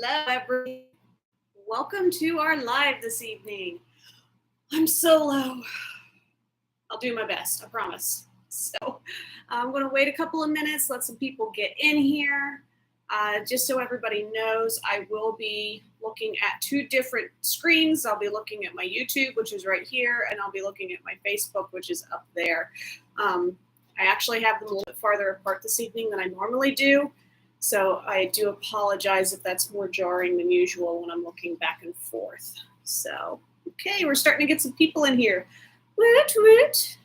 Hello, everyone. Welcome to our live this evening. I'm so low. I'll do my best, I promise. So I'm going to wait a couple of minutes, let some people get in here. Just so everybody knows, I will be looking at two different screens. I'll be looking at my YouTube, which is right here, and I'll be looking at my Facebook, which is up there. I actually have them a little bit farther apart this evening than I normally do. So I do apologize if that's more jarring than usual when I'm looking back and forth. So, okay, we're starting to get some people in here. Woot, woot.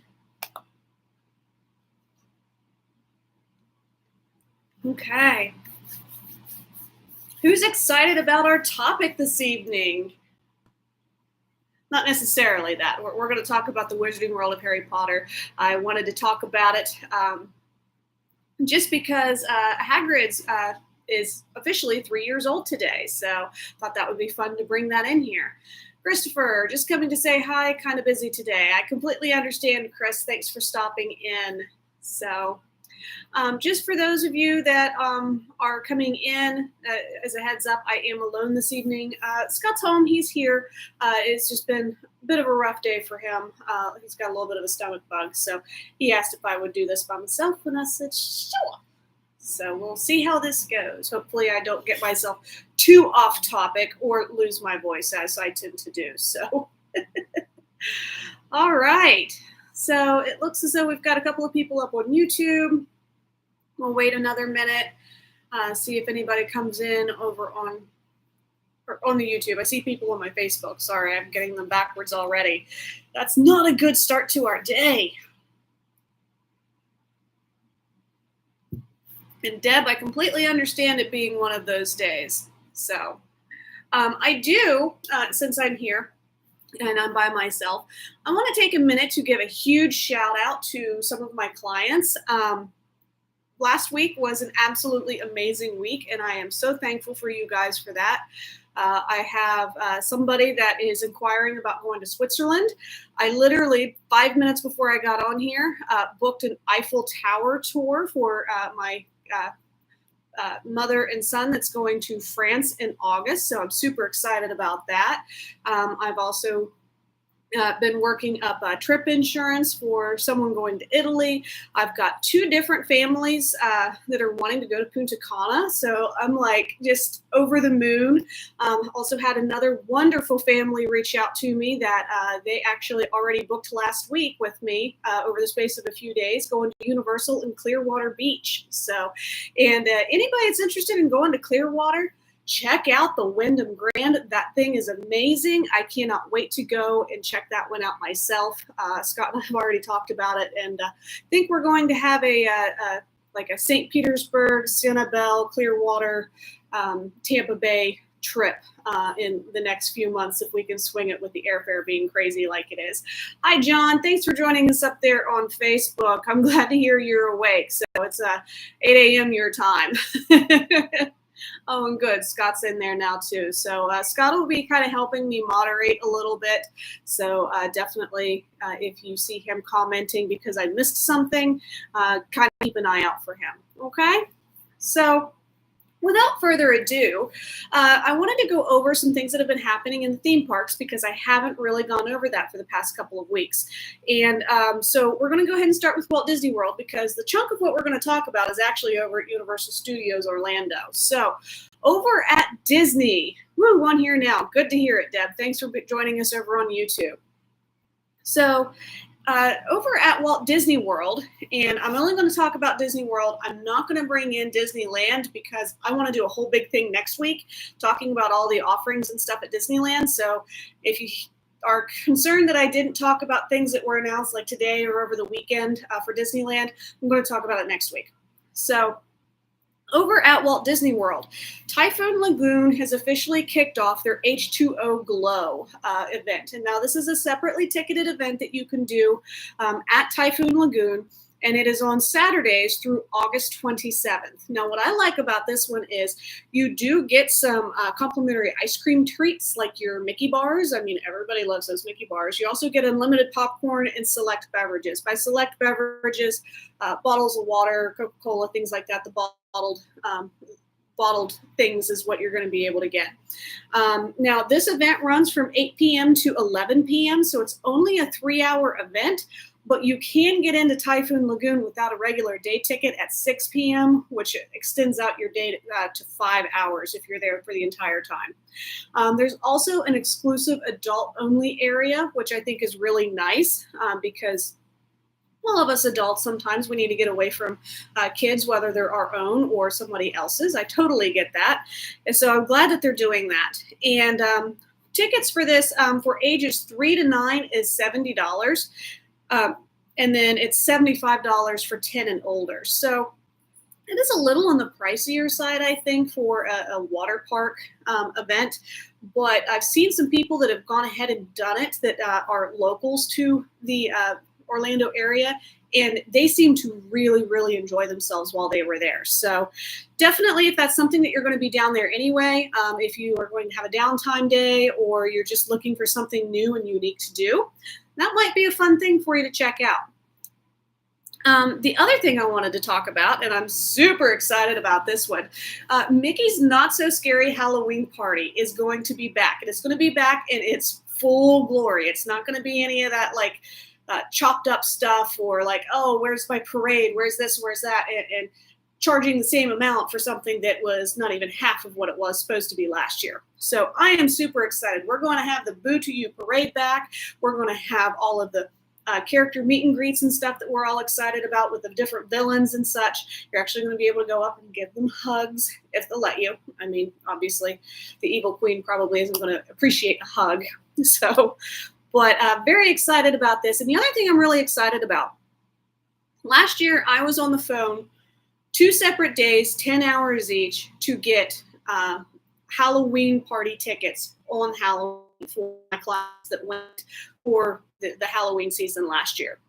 Okay. Who's excited about our topic this evening? Not necessarily that. We're going to talk about the Wizarding World of Harry Potter. I wanted to talk about it just because Hagrid's is officially 3 years old today. So thought that would be fun to bring that in here. Christopher, just coming to say hi, kind of busy today. I completely understand, Chris. Thanks for stopping in. So just for those of you that are coming in, as a heads up, I am alone this evening. Scott's home. He's here. It's just been a bit of a rough day for him. He's got a little bit of a stomach bug. So he asked if I would do this by myself, and I said, sure. So we'll see how this goes. Hopefully I don't get myself too off topic or lose my voice, as I tend to do. So, all right. So it looks as though we've got a couple of people up on YouTube. We'll wait another minute, see if anybody comes in over on the YouTube. I see people on my Facebook. Sorry, I'm getting them backwards already. That's not a good start to our day. And Deb, I completely understand it being one of those days. So I do, since I'm here and I'm by myself, I want to take a minute to give a huge shout out to some of my clients. Last week was an absolutely amazing week, and I am so thankful for you guys for that. I have somebody that is inquiring about going to Switzerland. I literally, 5 minutes before I got on here, booked an Eiffel Tower tour for my mother and son that's going to France in August, so I'm super excited about that. I've also been working up trip insurance for someone going to Italy. I've got two different families that are wanting to go to Punta Cana. So I'm like just over the moon. Also had another wonderful family reach out to me that they actually already booked last week with me over the space of a few days, going to Universal in Clearwater Beach. So, and anybody that's interested in going to Clearwater, check out the Wyndham Grand. That thing is amazing. I cannot wait to go and check that one out myself. Scott and I have already talked about it, and I think we're going to have a St. Petersburg, Sanibel, Clearwater, Tampa Bay trip in the next few months if we can swing it with the airfare being crazy like it is. Hi, John. Thanks for joining us up there on Facebook. I'm glad to hear you're awake. So it's 8 a.m. your time. Oh, and good. Scott's in there now, too. So Scott will be kind of helping me moderate a little bit. So definitely, if you see him commenting because I missed something, kind of keep an eye out for him. Okay? So without further ado, I wanted to go over some things that have been happening in the theme parks because I haven't really gone over that for the past couple of weeks. And so we're going to go ahead and start with Walt Disney World because the chunk of what we're going to talk about is actually over at Universal Studios Orlando. So over at Disney, woo, on here now. Good to hear it, Deb. Thanks for joining us over on YouTube. So over at Walt Disney World, and I'm only going to talk about Disney World. I'm not going to bring in Disneyland because I want to do a whole big thing next week talking about all the offerings and stuff at Disneyland. So if you are concerned that I didn't talk about things that were announced like today or over the weekend for Disneyland, I'm going to talk about it next week. So over at Walt Disney World, Typhoon Lagoon has officially kicked off their H2O Glow event. And now this is a separately ticketed event that you can do at Typhoon Lagoon. And it is on Saturdays through August 27th. Now, what I like about this one is you do get some complimentary ice cream treats like your Mickey bars. I mean, everybody loves those Mickey bars. You also get unlimited popcorn and select beverages. By select beverages, bottles of water, Coca-Cola, things like that, the bottled bottled things is what you're going to be able to get. Now, this event runs from 8 p.m. to 11 p.m., so it's only a 3-hour event, but you can get into Typhoon Lagoon without a regular day ticket at 6 p.m., which extends out your day to 5 hours if you're there for the entire time. There's also an exclusive adult-only area, which I think is really nice because all of us adults, sometimes we need to get away from kids, whether they're our own or somebody else's. I totally get that. And so I'm glad that they're doing that. And tickets for this for ages 3 to 9 is $70. And then it's $75 for 10 and older. So it is a little on the pricier side, I think, for a water park event. But I've seen some people that have gone ahead and done it that are locals to the Orlando area, and they seem to really, really enjoy themselves while they were there. So definitely, if that's something that you're going to be down there anyway, if you are going to have a downtime day or you're just looking for something new and unique to do, that might be a fun thing for you to check out. The other thing I wanted to talk about, and I'm super excited about this one, Mickey's Not So Scary Halloween Party is going to be back. And it's going to be back in its full glory. It's not going to be any of that like chopped up stuff or like, oh, where's my parade? Where's this? Where's that? And charging the same amount for something that was not even half of what it was supposed to be last year. So I am super excited. We're going to have the Boo to You parade back. We're going to have all of the character meet and greets and stuff that we're all excited about with the different villains and such. You're actually going to be able to go up and give them hugs if they'll let you. I mean, obviously, the evil queen probably isn't going to appreciate a hug. So, but very excited about this. And the other thing I'm really excited about, last year I was on the phone 2 separate days, 10 hours each, to get Halloween party tickets on Halloween for my class that went for the Halloween season last year.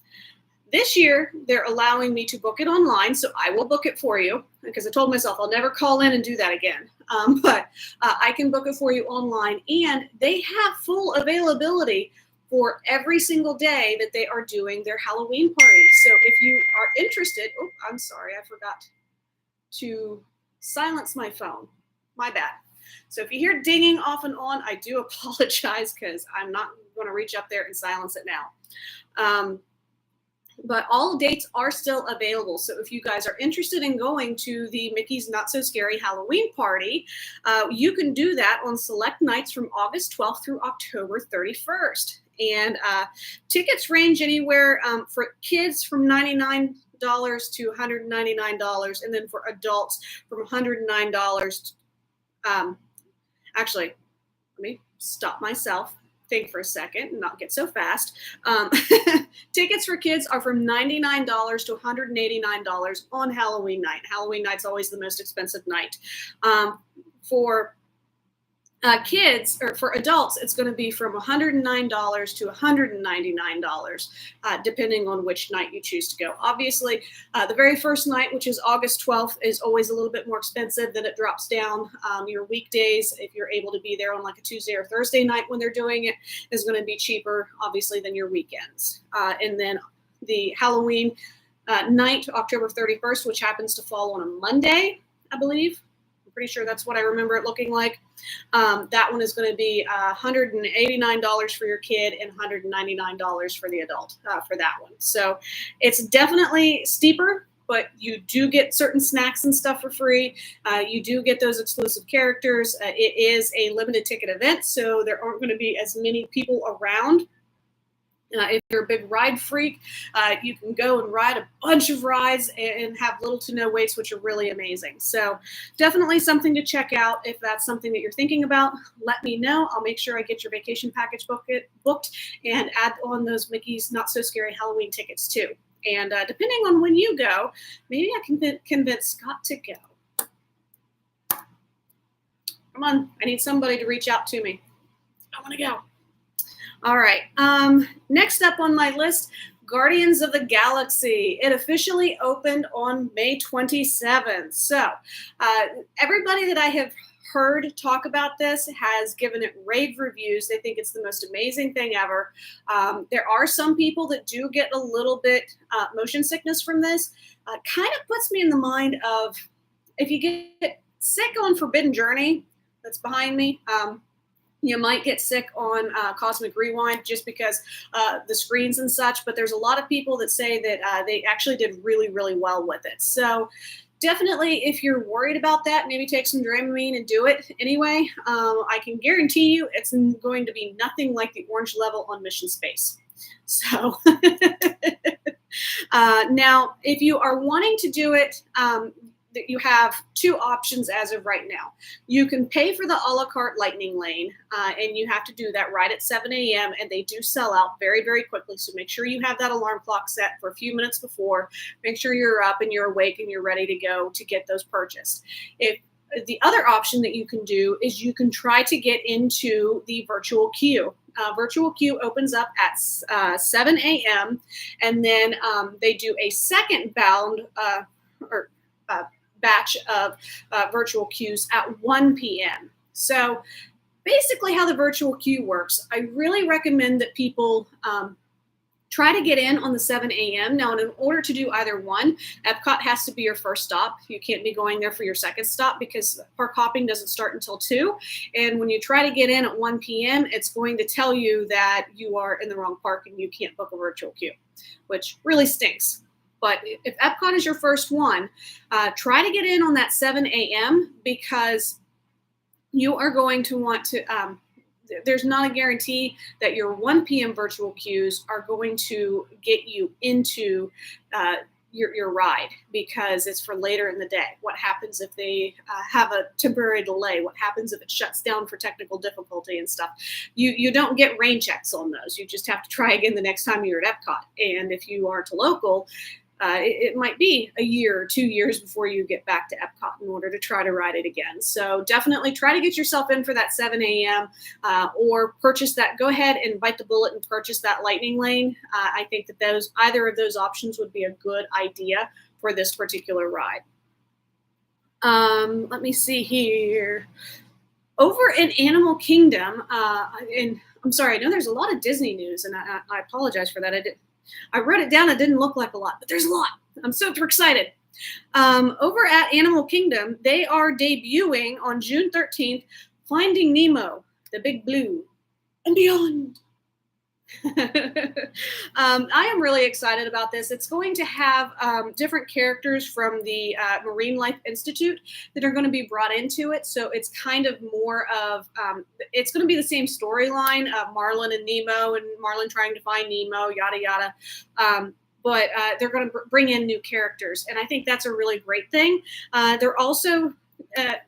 This year, they're allowing me to book it online, so I will book it for you because I told myself I'll never call in and do that again. But I can book it for you online, and they have full availability for every single day that they are doing their Halloween parties. So if you are interested, oh, I'm sorry, I forgot to silence my phone. My bad. So if you hear dinging off and on, I do apologize because I'm not going to reach up there and silence it now. But all dates are still available. So if you guys are interested in going to the Mickey's Not So Scary Halloween Party, you can do that on select nights from August 12th through October 31st. And tickets range anywhere for kids from $99 to $199, and then for adults from $109. Actually, let me stop myself, think for a second, and not get so fast. Tickets for kids are from $99 to $189 on Halloween night. Halloween night's always the most expensive night. For kids, or for adults, it's going to be from $109 to $199, depending on which night you choose to go. Obviously, the very first night, which is August 12th, is always a little bit more expensive. Then it drops down. Your weekdays, if you're able to be there on like a Tuesday or Thursday night when they're doing it, is going to be cheaper, obviously, than your weekends. And then the Halloween night, October 31st, which happens to fall on a Monday, I believe. Pretty sure that's what I remember it looking like. That one is going to be $189 for your kid and $199 for the adult for that one. So it's definitely steeper, but you do get certain snacks and stuff for free. You do get those exclusive characters. It is a limited ticket event, so there aren't going to be as many people around. If you're a big ride freak, you can go and ride a bunch of rides and have little to no waits, which are really amazing. So definitely something to check out. If that's something that you're thinking about, let me know. I'll make sure I get your vacation package booked and add on those Mickey's Not So Scary Halloween tickets too. And depending on when you go, maybe I can convince Scott to go. Come on, I need somebody to reach out to me. I want to go. All right. Next up on my list, Guardians of the Galaxy. It officially opened on May 27th. So everybody that I have heard talk about this has given it rave reviews. They think it's the most amazing thing ever. There are some people that do get a little bit motion sickness from this. Kind of puts me in the mind of if you get sick on Forbidden Journey, that's behind me. You might get sick on Cosmic Rewind just because the screens and such, but there's a lot of people that say that they actually did really, really well with it. So definitely, if you're worried about that, maybe take some Dramamine and do it anyway. I can guarantee you it's going to be nothing like the orange level on Mission Space. So now, if you are wanting to do it, you have two options as of right now. You can pay for the a la carte lightning lane, and you have to do that right at 7 a.m. and they do sell out very, very quickly. So make sure you have that alarm clock set for a few minutes before. Make sure you're up and you're awake and you're ready to go to get those purchased. If the other option that you can do is you can try to get into the virtual queue. Virtual queue opens up at 7 a.m. and then they do a second batch of virtual queues at 1 p.m. So basically how the virtual queue works, I really recommend that people try to get in on the 7 a.m. Now, in order to do either one, Epcot has to be your first stop. You can't be going there for your second stop because park hopping doesn't start until 2. And when you try to get in at 1 p.m., it's going to tell you that you are in the wrong park and you can't book a virtual queue, which really stinks. But if Epcot is your first one, try to get in on that 7 a.m. because you are going to want to, there's not a guarantee that your 1 p.m. virtual queues are going to get you into your ride because it's for later in the day. What happens if they have a temporary delay? What happens if it shuts down for technical difficulty and stuff? You don't get rain checks on those. You just have to try again the next time you're at Epcot. And if you aren't a local, it might be a year or 2 years before you get back to Epcot in order to try to ride it again. So definitely try to get yourself in for that 7 a.m. Or purchase that. Go ahead and bite the bullet and purchase that lightning lane. I think that either of those options would be a good idea for this particular ride. Let me see here. Over in Animal Kingdom, and I'm sorry, I know there's a lot of Disney news, and I apologize for that. I wrote it down. It didn't look like a lot, but there's a lot. I'm super excited. Over at Animal Kingdom, they are debuting on June 13th, Finding Nemo, the Big Blue, and Beyond. I am really excited about this. It's going to have different characters from the Marine Life Institute that are going to be brought into it. So it's kind of more of, it's going to be the same storyline of Marlin and Nemo and Marlin trying to find Nemo, yada, yada. But they're going to bring in new characters. And I think that's a really great thing. They're also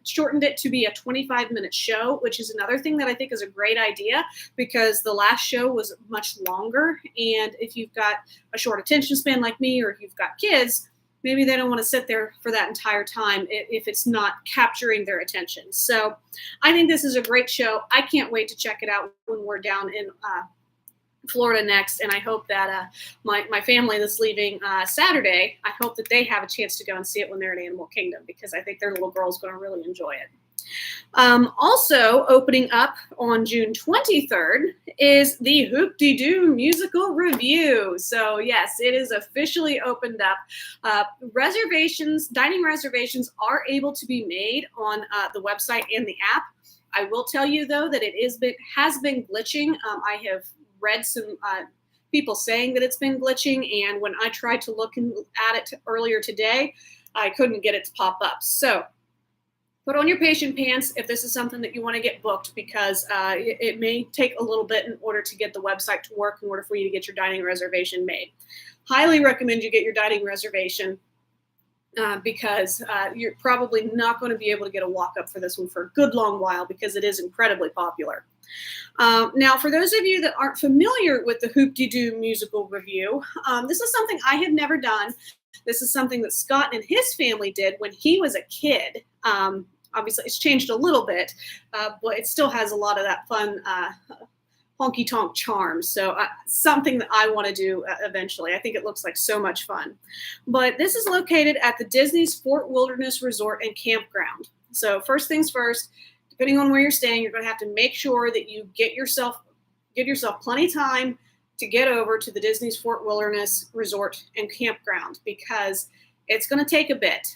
shortened it to be a 25-minute show, which is another thing that I think is a great idea because the last show was much longer. And if you've got a short attention span like me, or if you've got kids, maybe they don't want to sit there for that entire time if it's not capturing their attention. So I think this is a great show. I can't wait to check it out when we're down in Florida next, and I hope that my family that's leaving Saturday, I hope that they have a chance to go and see it when they're at Animal Kingdom because I think their little girl's going to really enjoy it. Also opening up on June 23rd is the Hoop-de-Doo musical review. So yes, it is officially opened up. Dining reservations are able to be made on the website and the app. I will tell you though that has been glitching. I have read some people saying that it's been glitching, and when I tried to look at it earlier today, I couldn't get it to pop up. So put on your patient pants if this is something that you want to get booked because it may take a little bit in order to get the website to work in order for you to get your dining reservation made. Highly recommend you get your dining reservation because you're probably not going to be able to get a walk-up for this one for a good long while because it is incredibly popular. Now, for those of you that aren't familiar with the Hoop-de-Doo musical review, this is something I have never done. This is something that Scott and his family did when he was a kid. Obviously, it's changed a little bit, but it still has a lot of that fun honky-tonk charm. So something that I want to do eventually. I think it looks like so much fun. But this is located at the Disney's Fort Wilderness Resort and Campground. So first things first, depending on where you're staying, you're going to have to make sure that you give yourself plenty of time to get over to the Disney's Fort Wilderness Resort and Campground because it's going to take a bit.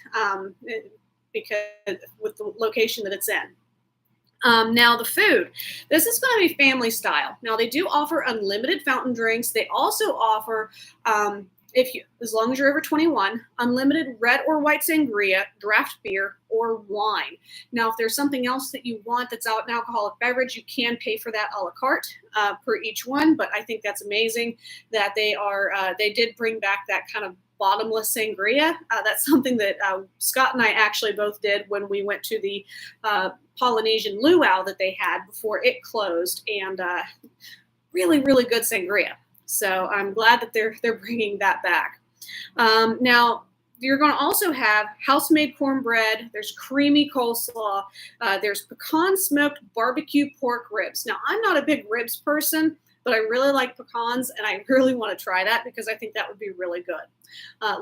because with the location that it's in. Now the food, this is going to be family style. Now they do offer unlimited fountain drinks. They also offer, as long as you're over 21, unlimited red or white sangria, draft beer, or wine. Now, if there's something else that you want that's an alcoholic beverage, you can pay for that a la carte per each one. But I think that's amazing that they did bring back that kind of bottomless sangria. That's something that Scott and I actually both did when we went to the Polynesian luau that they had before it closed, and really, really good sangria. So I'm glad that they're bringing that back. Now, you're going to also have house-made cornbread. There's creamy coleslaw. There's pecan smoked barbecue pork ribs. Now, I'm not a big ribs person, but I really like pecans, and I really want to try that because I think that would be really good.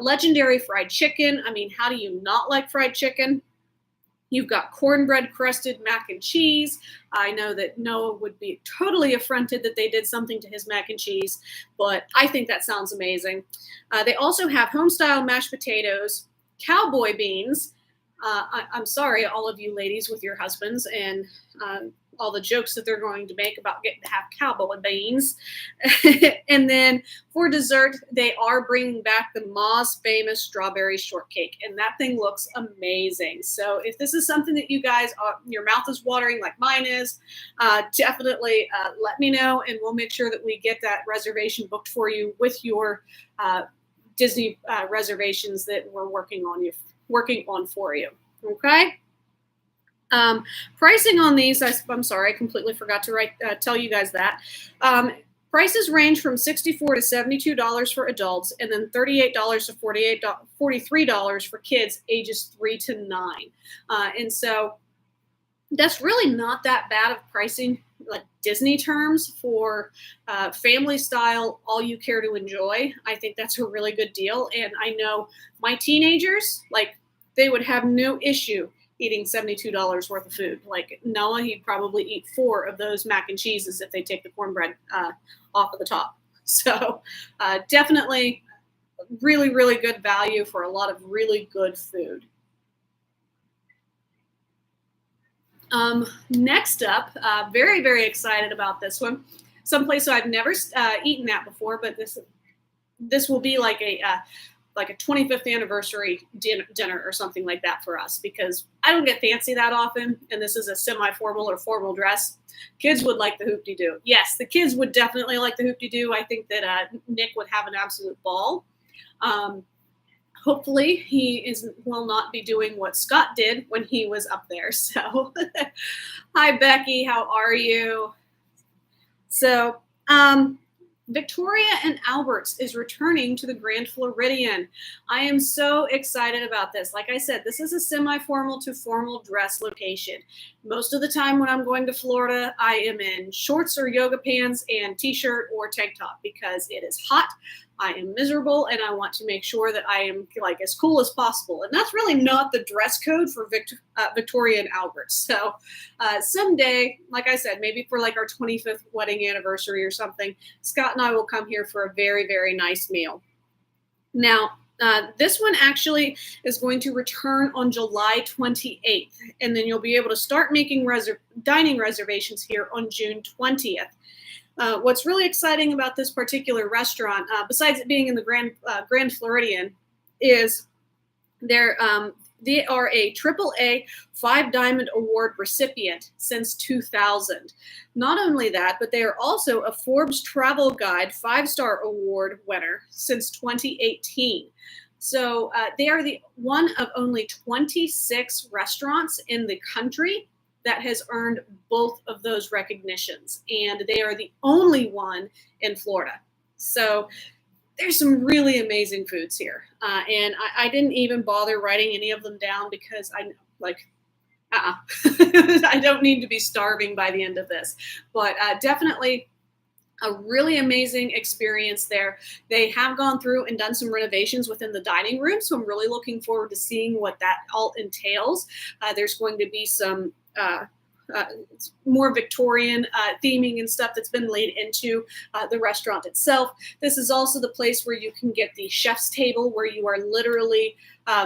Legendary fried chicken. I mean, how do you not like fried chicken? You've got cornbread crusted mac and cheese. I know that Noah would be totally affronted that they did something to his mac and cheese, but I think that sounds amazing. They also have home-style mashed potatoes, cowboy beans. I'm sorry, all of you ladies with your husbands and all the jokes that they're going to make about getting to have cowboy beans. And then for dessert, they are bringing back the Ma's famous strawberry shortcake, and that thing looks amazing. So if this is something that you guys, your mouth is watering like mine is, definitely let me know, and we'll make sure that we get that reservation booked for you with your Disney reservations that we're working on for you. Okay. Pricing on these, I'm sorry, I completely forgot to tell you guys that. Prices range from $64 to $72 for adults, and then $38 to $43 for kids ages 3 to 9. And so that's really not that bad of pricing, like Disney terms, for family style, all you care to enjoy. I think that's a really good deal. And I know my teenagers, like, they would have no issue eating $72 worth of food. Like Noah, he'd probably eat 4 of those mac and cheeses if they take the cornbread off of the top. So definitely really, really good value for a lot of really good food. Next up, very, very excited about this one. Someplace I've never eaten at before, but this will be like a 25th anniversary dinner or something like that for us, because I don't get fancy that often, and this is a semi-formal or formal dress. Kids would like the hoop-de-doo. Yes, the kids would definitely like the hoop-de-doo. I think that Nick would have an absolute ball. Hopefully he will not be doing what Scott did when he was up there. So hi, Becky, how are you? So Victoria and Albert's is returning to the Grand Floridian. I am so excited about this. Like I said, this is a semi-formal to formal dress location. Most of the time when I'm going to Florida, I am in shorts or yoga pants and t-shirt or tank top because it is hot. I am miserable, and I want to make sure that I am like as cool as possible. And that's really not the dress code for Victoria and Albert's. So someday, like I said, maybe for like our 25th wedding anniversary or something, Scott and I will come here for a very, very nice meal. Now, this one actually is going to return on July 28th, and then you'll be able to start making dining reservations here on June 20th. What's really exciting about this particular restaurant, besides it being in the Grand Floridian, is they are a AAA 5-Diamond Award recipient since 2000. Not only that, but they are also a Forbes Travel Guide 5-Star Award winner since 2018. So they are the one of only 26 restaurants in the country that has earned both of those recognitions. And they are the only one in Florida. So there's some really amazing foods here. And I didn't even bother writing any of them down because I don't need to be starving by the end of this. But definitely a really amazing experience there. They have gone through and done some renovations within the dining room. So I'm really looking forward to seeing what that all entails. There's going to be some more Victorian theming and stuff that's been laid into the restaurant itself. This is also the place where you can get the chef's table, where you are literally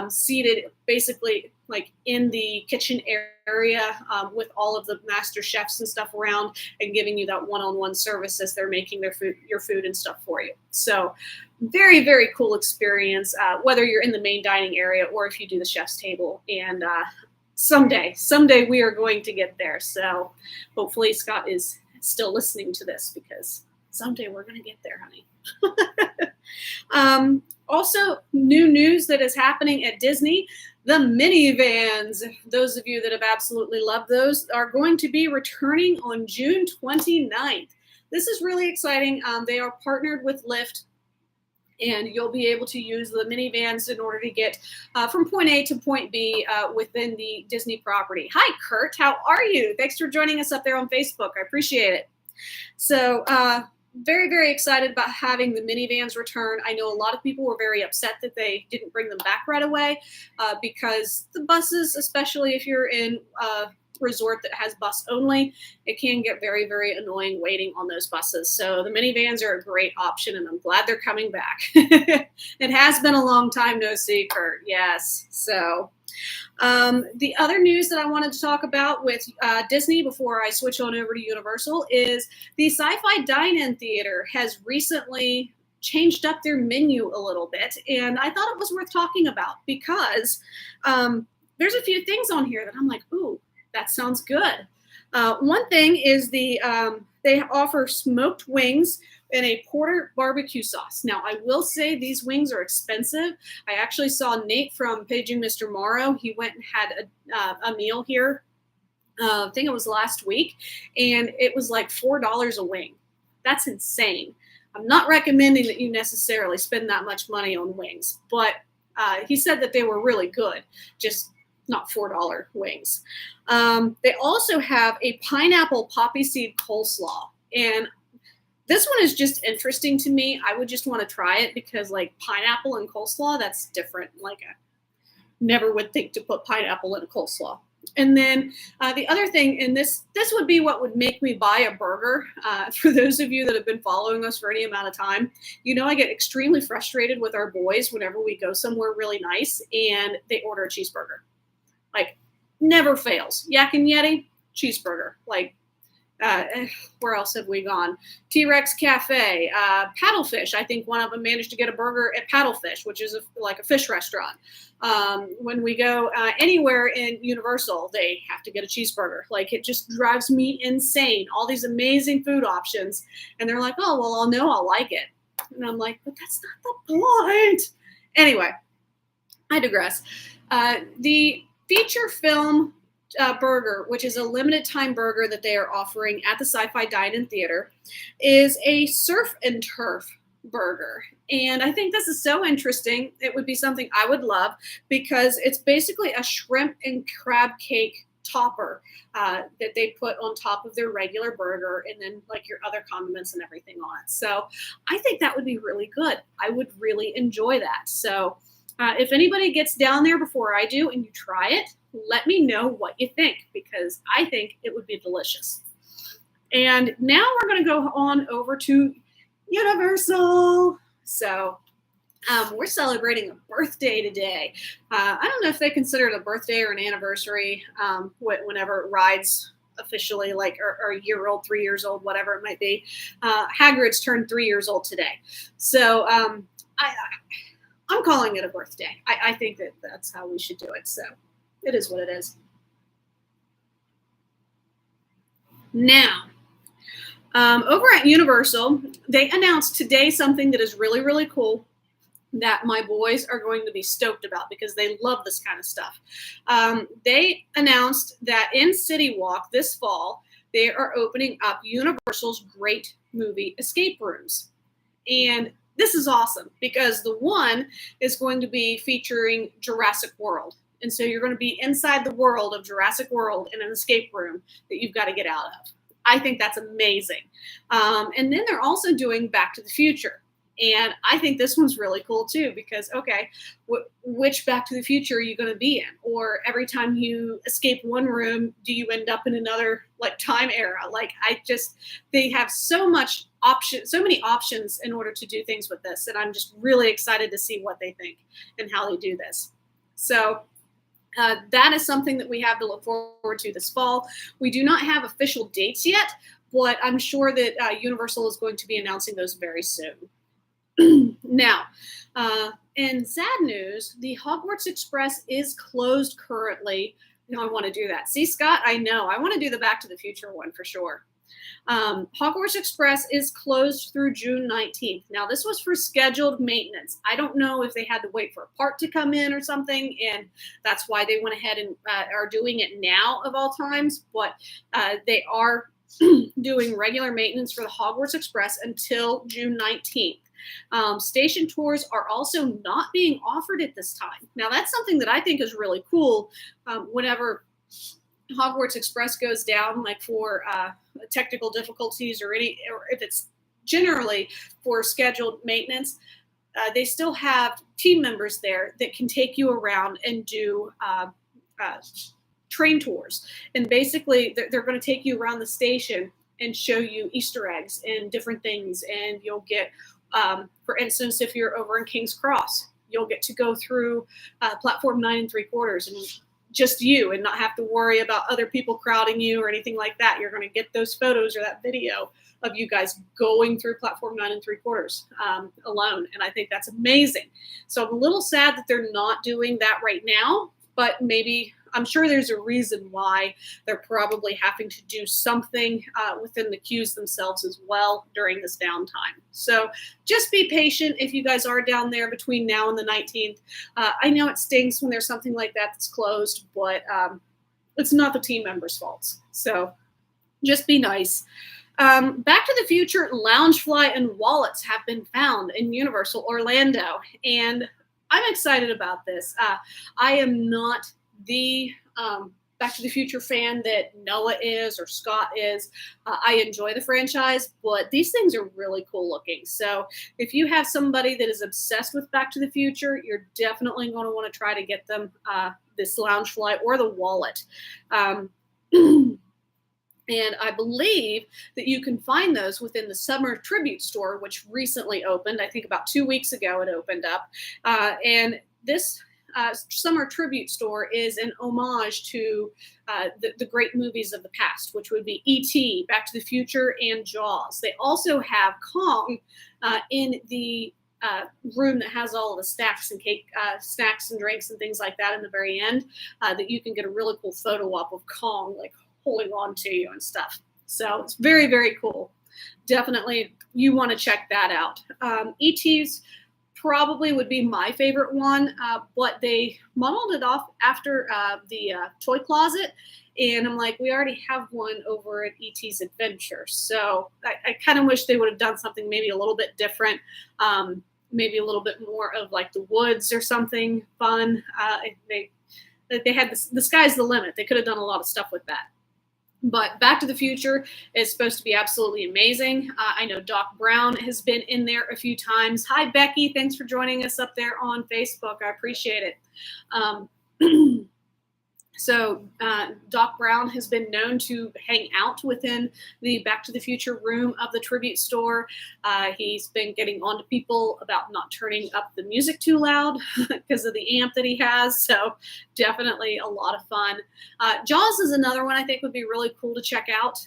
seated basically like in the kitchen area with all of the master chefs and stuff around and giving you that one-on-one service as they're making your food and stuff for you. So very, very cool experience, whether you're in the main dining area or if you do the chef's table. And someday we are going to get there. So hopefully Scott is still listening to this, because someday we're going to get there, honey. Also, new news that is happening at Disney. The minivans, those of you that have absolutely loved those, are going to be returning on June 29th. This is really exciting. They are partnered with Lyft, and you'll be able to use the minivans in order to get from point A to point B within the Disney property. Hi, Kurt. How are you? Thanks for joining us up there on Facebook. I appreciate it. So, very, very excited about having the minivans return. I know a lot of people were very upset that they didn't bring them back right away because the buses, especially if you're in a resort that has bus only, it can get very, very annoying waiting on those buses. So the minivans are a great option, and I'm glad they're coming back. It has been a long time no see, Kurt. Yes. So the other news that I wanted to talk about with Disney before I switch on over to Universal is the Sci-Fi Dine-In Theater has recently changed up their menu a little bit, and I thought it was worth talking about because there's a few things on here that I'm like, ooh, that sounds good. One thing is they offer smoked wings and a porter barbecue sauce. Now, I will say these wings are expensive. I actually saw Nate from Paging Mr. Morrow. He went and had a meal here. I think it was last week, and it was like $4 a wing. That's insane. I'm not recommending that you necessarily spend that much money on wings, but he said that they were really good, just not $4 wings. They also have a pineapple poppy seed coleslaw, and this one is just interesting to me. I would just want to try it because, like, pineapple and coleslaw, that's different. Like, I never would think to put pineapple in a coleslaw. And then the other thing, and this would be what would make me buy a burger. For those of you that have been following us for any amount of time, you know I get extremely frustrated with our boys whenever we go somewhere really nice and they order a cheeseburger. Like, never fails. Yak and Yeti, cheeseburger. Like, where else have we gone? T-Rex Cafe, Paddlefish. I think one of them managed to get a burger at Paddlefish, which is like a fish restaurant. When we go anywhere in Universal, they have to get a cheeseburger. Like, it just drives me insane. All these amazing food options. And they're like, oh, well, I'll know I'll like it. And I'm like, but that's not the point. Anyway, I digress. The feature film burger, which is a limited time burger that they are offering at the Sci-Fi Dine-In Theater, is a surf and turf burger. And I think this is so interesting. It would be something I would love because it's basically a shrimp and crab cake topper that they put on top of their regular burger, and then like your other condiments and everything on it. So I think that would be really good. I would really enjoy that. So if anybody gets down there before I do and you try it, let me know what you think, because I think it would be delicious. And now we're going to go on over to Universal. So we're celebrating a birthday today. I don't know if they consider it a birthday or an anniversary whenever rides officially like are a year old, 3 years old, whatever it might be. Hagrid's turned 3 years old today. So I'm calling it a birthday. I think that that's how we should do it. So it is what it is. Now, over at Universal, they announced today something that is really, really cool that my boys are going to be stoked about because they love this kind of stuff. They announced that in City Walk this fall, they are opening up Universal's Great Movie Escape Rooms. And this is awesome because the one is going to be featuring Jurassic World. And so you're going to be inside the world of Jurassic World in an escape room that you've got to get out of. I think that's amazing. And then they're also doing Back to the Future. And I think this one's really cool too because, okay, which Back to the Future are you going to be in? Or every time you escape one room, do you end up in another like time era? Like they have so many options in order to do things with this. And I'm just really excited to see what they think and how they do this. So That is something that we have to look forward to this fall. We do not have official dates yet, but I'm sure that Universal is going to be announcing those very soon. Now, in sad news, the Hogwarts Express is closed currently. No, I want to do that. See, Scott, I know. I want to do the Back to the Future one for sure. Hogwarts Express is closed through June 19th. Now, this was for scheduled maintenance. I don't know if they had to wait for a part to come in or something, and that's why they went ahead and are doing it now of all times, but they are doing regular maintenance for the Hogwarts Express until June 19th. Station tours are also not being offered at this time. Now, that's something that I think is really cool. Whenever Hogwarts Express goes down, like for technical difficulties or if it's generally for scheduled maintenance, they still have team members there that can take you around and do train tours. And basically, they're going to take you around the station and show you Easter eggs and different things. And you'll get, for instance, if you're over in King's Cross, you'll get to go through platform 9 3/4 and just you, and not have to worry about other people crowding you or anything like that. You're going to get those photos or that video of you guys going through platform 9 3/4 alone. And I think that's amazing. So I'm a little sad that they're not doing that right now, but maybe I'm sure there's a reason why. They're probably having to do something within the queues themselves as well during this downtime. So just be patient if you guys are down there between now and the 19th. I know it stinks when there's something like that that's closed, but it's not the team members' faults. So just be nice. Back to the Future Loungefly and wallets have been found in Universal Orlando, and I'm excited about this. I am not the Back to the Future fan that Noah is or Scott is. I enjoy the franchise, but these things are really cool looking. So if you have somebody that is obsessed with Back to the Future, you're definitely going to want to try to get them this Loungefly or the wallet. And I believe that you can find those within the Summer Tribute Store, which recently opened. I think about 2 weeks ago it opened up. And this Summer Tribute Store is an homage to the great movies of the past, which would be E.T., Back to the Future, and Jaws. They also have Kong in the room that has all of the snacks and cake, snacks and drinks and things like that in the very end, that you can get a really cool photo op of Kong, like holding on to you and stuff. So it's very, very cool. Definitely, you want to check that out. E.T.'s probably would be my favorite one, but they modeled it off after the toy closet. And I'm like, we already have one over at E.T.'s Adventure. So I kind of wish they would have done something maybe a little bit different, maybe a little bit more of like the woods or something fun. They had the sky's the limit. They could have done a lot of stuff with that. But Back to the Future is supposed to be absolutely amazing. I know Doc Brown has been in there a few times. Hi, Becky. Thanks for joining us up there on Facebook. I appreciate it. So Doc Brown has been known to hang out within the Back to the Future room of the Tribute Store. He's been getting on to people about not turning up the music too loud because of the amp that he has. So definitely a lot of fun. Jaws is another one I think would be really cool to check out.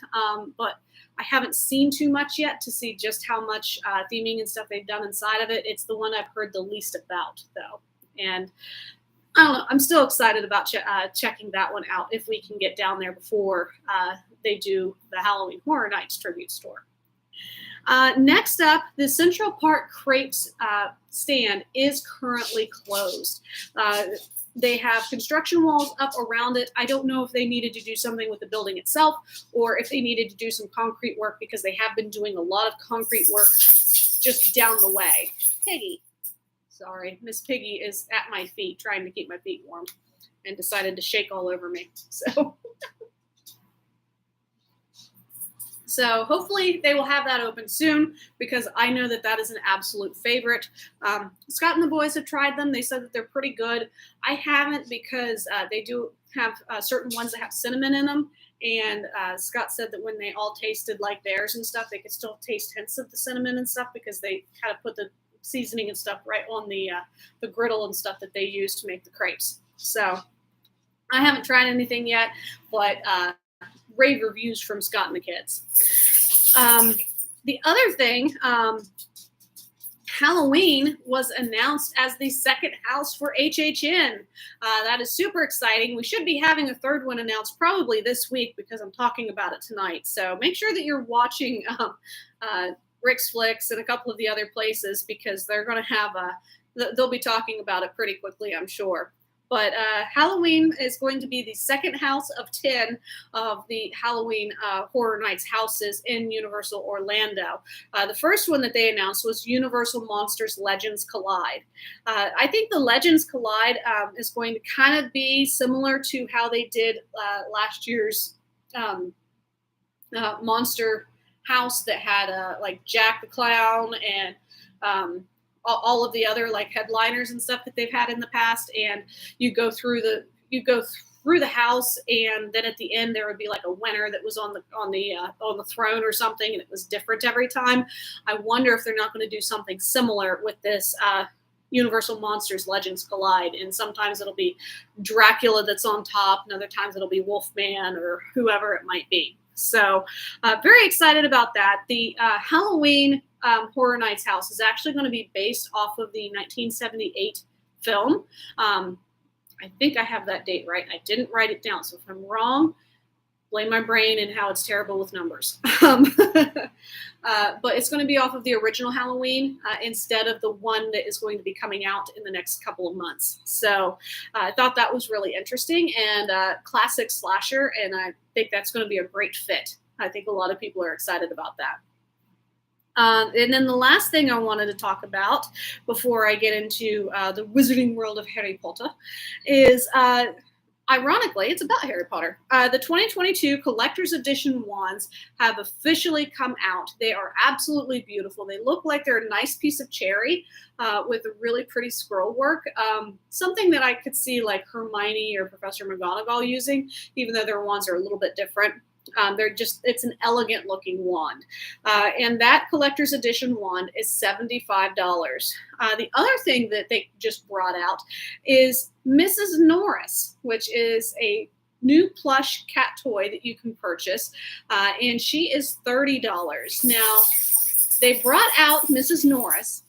But I haven't seen too much yet to see just how much theming and stuff they've done inside of it. It's the one I've heard the least about, though. And I don't know. I'm still excited about checking that one out if we can get down there before they do the Halloween Horror Nights Tribute Store. Next up, the Central Park Crepes stand is currently closed. They have construction walls up around it. I don't know if they needed to do something with the building itself or if they needed to do some concrete work, because they have been doing a lot of concrete work just down the way. Piggy. Sorry, Miss Piggy is at my feet trying to keep my feet warm and decided to shake all over me. So hopefully they will have that open soon, because I know that that is an absolute favorite. Scott and the boys have tried them. They said that they're pretty good. I haven't, because they do have certain ones that have cinnamon in them. And Scott said that when they all tasted like theirs and stuff, they could still taste hints of the cinnamon and stuff, because they kind of put the seasoning and stuff right on the griddle and stuff that they use to make the crepes. So I haven't tried anything yet, but rave reviews from Scott and the kids. The other thing, Halloween was announced as the second house for HHN. That is super exciting. We should be having a third one announced probably this week because I'm talking about it tonight. So make sure that you're watching Rick's Flicks and a couple of the other places because they're going to have they'll be talking about it pretty quickly, I'm sure. But Halloween is going to be the second house of 10 of the Halloween Horror Nights houses in Universal Orlando. The first one that they announced was Universal Monsters Legends Collide. I think the Legends Collide is going to kind of be similar to how they did last year's Monster House that had like Jack the Clown and all of the other like headliners and stuff that they've had in the past, and you go through the house, and then at the end there would be like a winner that was on the throne or something, and it was different every time. I wonder if they're not going to do something similar with this Universal Monsters Legends Collide, and sometimes it'll be Dracula that's on top, and other times it'll be Wolfman or whoever it might be. So very excited about that. The Halloween Horror Nights house is actually going to be based off of the 1978 film. I think I have that date right. I didn't write it down, so if I'm wrong, blame my brain and how it's terrible with numbers. But it's going to be off of the original Halloween instead of the one that is going to be coming out in the next couple of months. So I thought that was really interesting and classic slasher, and I think that's going to be a great fit. I think a lot of people are excited about that. And then the last thing I wanted to talk about before I get into the wizarding world of Harry Potter is, ironically, it's about Harry Potter. The 2022 Collector's Edition wands have officially come out. They are absolutely beautiful. They look like they're a nice piece of cherry with a really pretty scroll work. Something that I could see like Hermione or Professor McGonagall using, even though their wands are a little bit different. It's an elegant looking wand. And that collector's edition wand is $75. The other thing that they just brought out is Mrs. Norris, which is a new plush cat toy that you can purchase. And she is $30. Now, they brought out Mrs. Norris.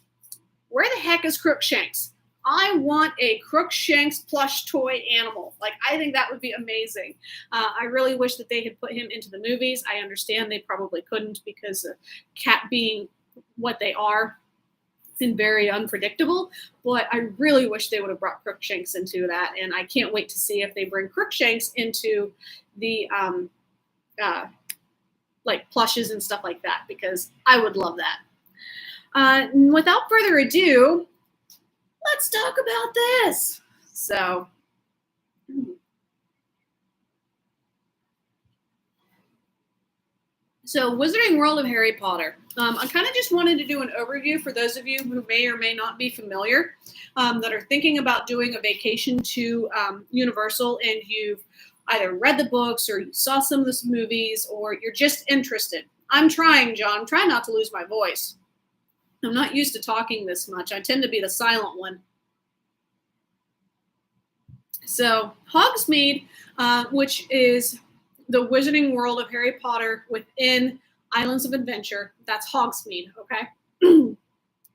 Where the heck is Crookshanks? I want a Crookshanks plush toy animal. Like, I think that would be amazing. I really wish that they had put him into the movies. I understand they probably couldn't because of cat being what they are and very unpredictable. But I really wish they would have brought Crookshanks into that. And I can't wait to see if they bring Crookshanks into the like plushes and stuff like that, because I would love that. Without further ado, let's talk about this. So, Wizarding World of Harry Potter. I kind of just wanted to do an overview for those of you who may or may not be familiar, that are thinking about doing a vacation to Universal, and you've either read the books or you saw some of the movies, or you're just interested. I'm trying, John. I'm trying not to lose my voice. I'm not used to talking this much. I tend to be the silent one. So Hogsmeade, which is the Wizarding World of Harry Potter within Islands of Adventure, that's Hogsmeade, okay?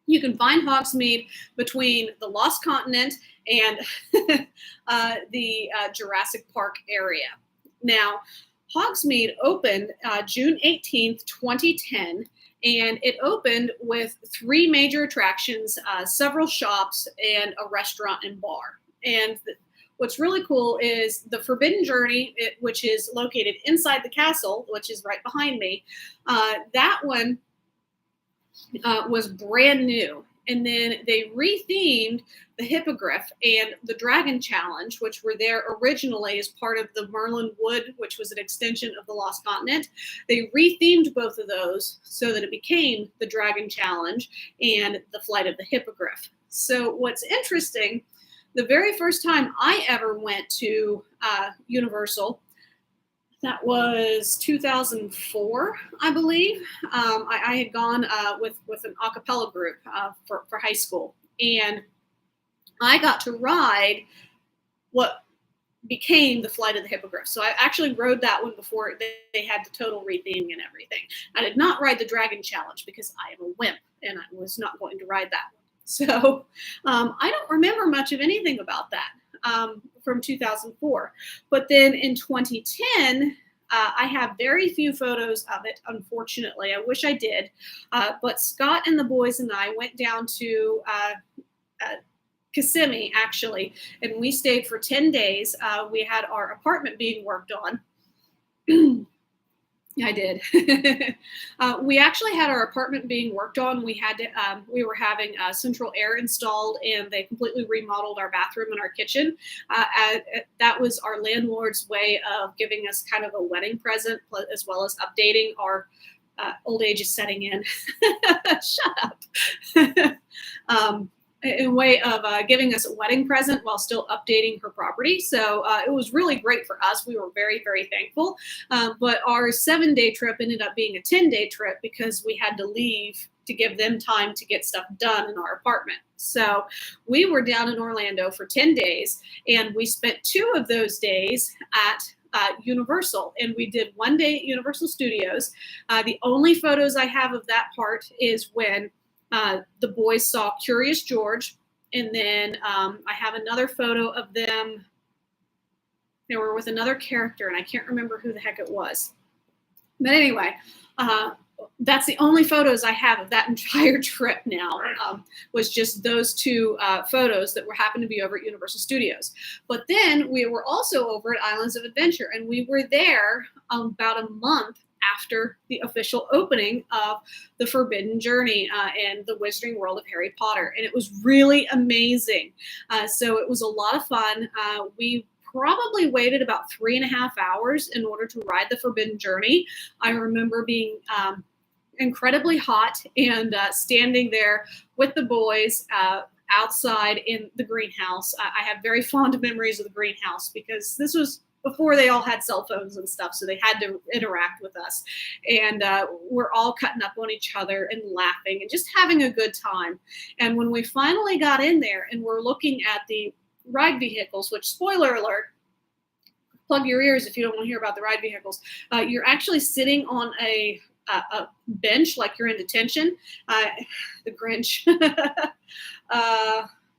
You can find Hogsmeade between the Lost Continent and the Jurassic Park area. Now, Hogsmeade opened June 18th, 2010, and it opened with 3 major attractions, several shops, and a restaurant and bar. And what's really cool is the Forbidden Journey, which is located inside the castle, which is right behind me. That one was brand new. And then they rethemed the Hippogriff and the Dragon Challenge, which were there originally as part of the Merlin Wood, which was an extension of the Lost Continent. They rethemed both of those so that it became the Dragon Challenge and the Flight of the Hippogriff. So what's interesting, the very first time I ever went to Universal, that was 2004, I believe. I had gone with an a cappella group for high school. And I got to ride what became the Flight of the Hippogriff. So I actually rode that one before they had the total retheming and everything. I did not ride the Dragon Challenge because I am a wimp and I was not going to ride that one. So I don't remember much of anything about that from 2004. But then in 2010, I have very few photos of it, unfortunately. I wish I did. But Scott and the boys and I went down to Kissimmee, actually, and we stayed for 10 days. We had our apartment being worked on. I did. We actually had our apartment being worked on. We had to, we were having central air installed, and they completely remodeled our bathroom and our kitchen. That was our landlord's way of giving us kind of a wedding present, as well as updating our old age is setting in. Shut up. In way of giving us a wedding present while still updating her property. So it was really great for us. We were very, very thankful. But our 7-day trip ended up being a 10-day trip because we had to leave to give them time to get stuff done in our apartment. So we were down in Orlando for 10 days, and we spent 2 of those days at Universal, and we did 1 day at Universal Studios. The only photos I have of that part is when the boys saw Curious George, and then I have another photo of them. They were with another character, and I can't remember who the heck it was. But anyway, that's the only photos I have of that entire trip now, was just those 2 photos that happened to be over at Universal Studios. But then we were also over at Islands of Adventure, and we were there about a month after the official opening of the Forbidden Journey and the Wizarding World of Harry Potter. And it was really amazing. So it was a lot of fun. We probably waited about 3.5 hours in order to ride the Forbidden Journey. I remember being incredibly hot and standing there with the boys outside in the greenhouse. I have very fond memories of the greenhouse because this was before they all had cell phones and stuff, so they had to interact with us. And we're all cutting up on each other and laughing and just having a good time. And when we finally got in there and we're looking at the ride vehicles, which, spoiler alert, plug your ears if you don't want to hear about the ride vehicles, you're actually sitting on a bench like you're in detention. The Grinch.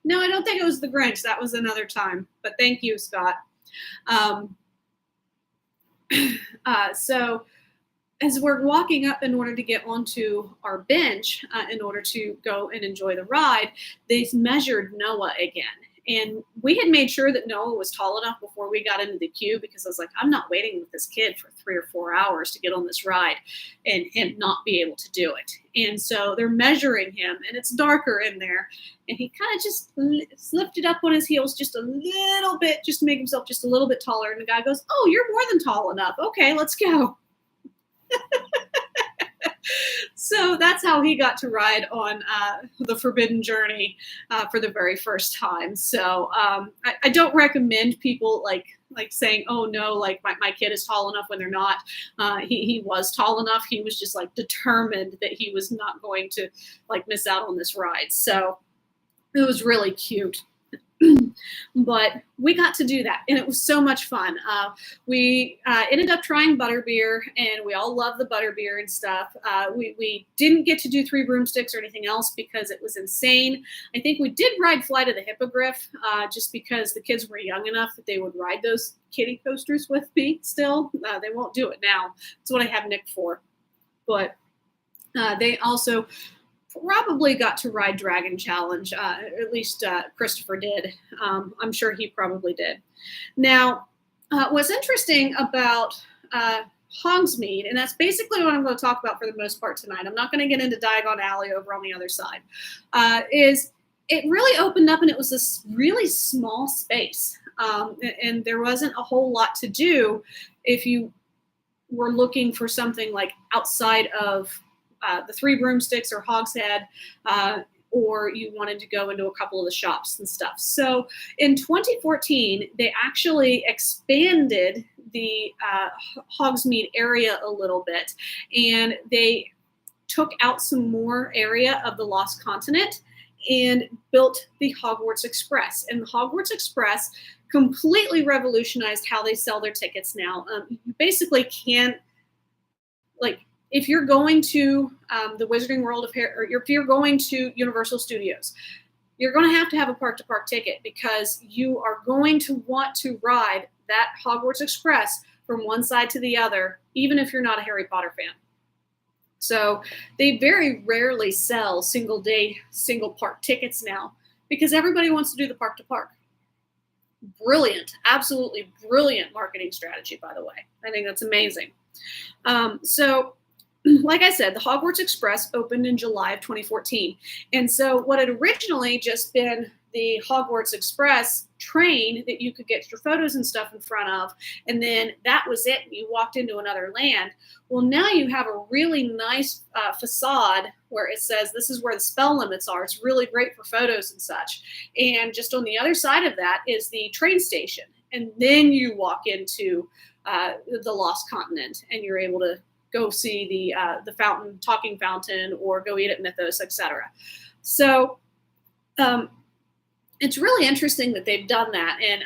No, I don't think it was the Grinch. That was another time. But thank you, Scott. So as we're walking up in order to get onto our bench, in order to go and enjoy the ride, they measured Noah again. And we had made sure that Noah was tall enough before we got into the queue, because I was like, I'm not waiting with this kid for 3 or 4 hours to get on this ride and him not be able to do it. And so they're measuring him, and it's darker in there. And he kind of just lifted up on his heels just a little bit, just to make himself just a little bit taller. And the guy goes, oh, you're more than tall enough. Okay, let's go. So that's how he got to ride on the Forbidden Journey for the very first time. So I don't recommend people like saying, oh no, like my kid is tall enough when they're not. He was tall enough. He was just like determined that he was not going to like miss out on this ride. So it was really cute. But we got to do that, and it was so much fun. We ended up trying butterbeer, and we all love the butterbeer and stuff. We didn't get to do 3 broomsticks or anything else because it was insane. I think we did ride Flight of the Hippogriff just because the kids were young enough that they would ride those kiddie coasters with me still. They won't do it now. That's what I have Nick for. But they also probably got to ride Dragon Challenge, at least Christopher did. I'm sure he probably did. Now, what's interesting about Hogsmeade, and that's basically what I'm going to talk about for the most part tonight, I'm not going to get into Diagon Alley over on the other side, is it really opened up, and it was this really small space, and there wasn't a whole lot to do if you were looking for something like outside of the 3 broomsticks or Hogshead, or you wanted to go into a couple of the shops and stuff. So in 2014, they actually expanded the Hogsmeade area a little bit, and they took out some more area of the Lost Continent and built the Hogwarts Express. And the Hogwarts Express completely revolutionized how they sell their tickets now. You basically can't, like, if you're going to the Wizarding World of Harry, or if you're going to Universal Studios, you're going to have a park-to-park ticket, because you are going to want to ride that Hogwarts Express from one side to the other, even if you're not a Harry Potter fan. So they very rarely sell single-day, single-park tickets now, because everybody wants to do the park-to-park. Brilliant, absolutely brilliant marketing strategy, by the way. I think that's amazing. So like I said, the Hogwarts Express opened in July of 2014. And so what had originally just been the Hogwarts Express train that you could get your photos and stuff in front of, and then that was it, and you walked into another land. Well, now you have a really nice facade where it says this is where the spell limits are. It's really great for photos and such. And just on the other side of that is the train station. And then you walk into the Lost Continent, and you're able to go see the fountain, talking fountain, or go eat at Mythos, etc. So it's really interesting that they've done that, and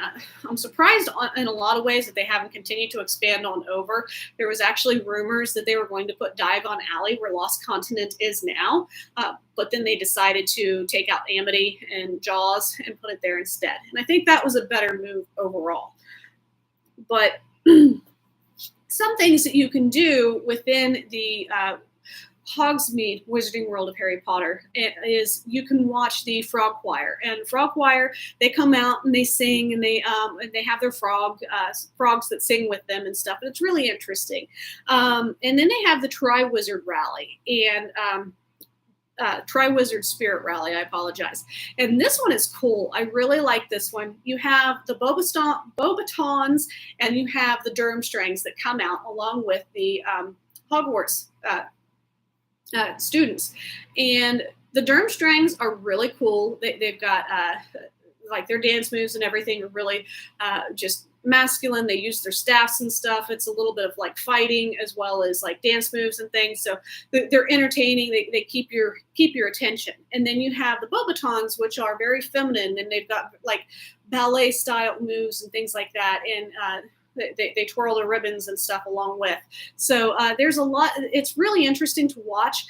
I'm surprised in a lot of ways that they haven't continued to expand on over. There was actually rumors that they were going to put Diagon Alley where Lost Continent is now, but then they decided to take out Amity and Jaws and put it there instead. And I think that was a better move overall. But some things that you can do within the Hogsmeade Wizarding World of Harry Potter is you can watch the Frog Choir. And Frog Choir, they come out and they sing, and they have their frogs that sing with them and stuff. And it's really interesting. And then they have the Tri-Wizard Rally and Tri-Wizard Spirit Rally. I apologize. And this one is cool. I really like this one. You have the Bobatons and you have the Durmstrangs that come out along with the Hogwarts students. And the Durmstrangs are really cool. They've got like their dance moves and everything are really just masculine. They use their staffs and stuff. It's a little bit of like fighting as well as like dance moves and things. So they're entertaining. They keep your attention. And then you have the Bobatons, which are very feminine, and they've got like ballet style moves and things like that. And they twirl their ribbons and stuff along with. So there's a lot. It's really interesting to watch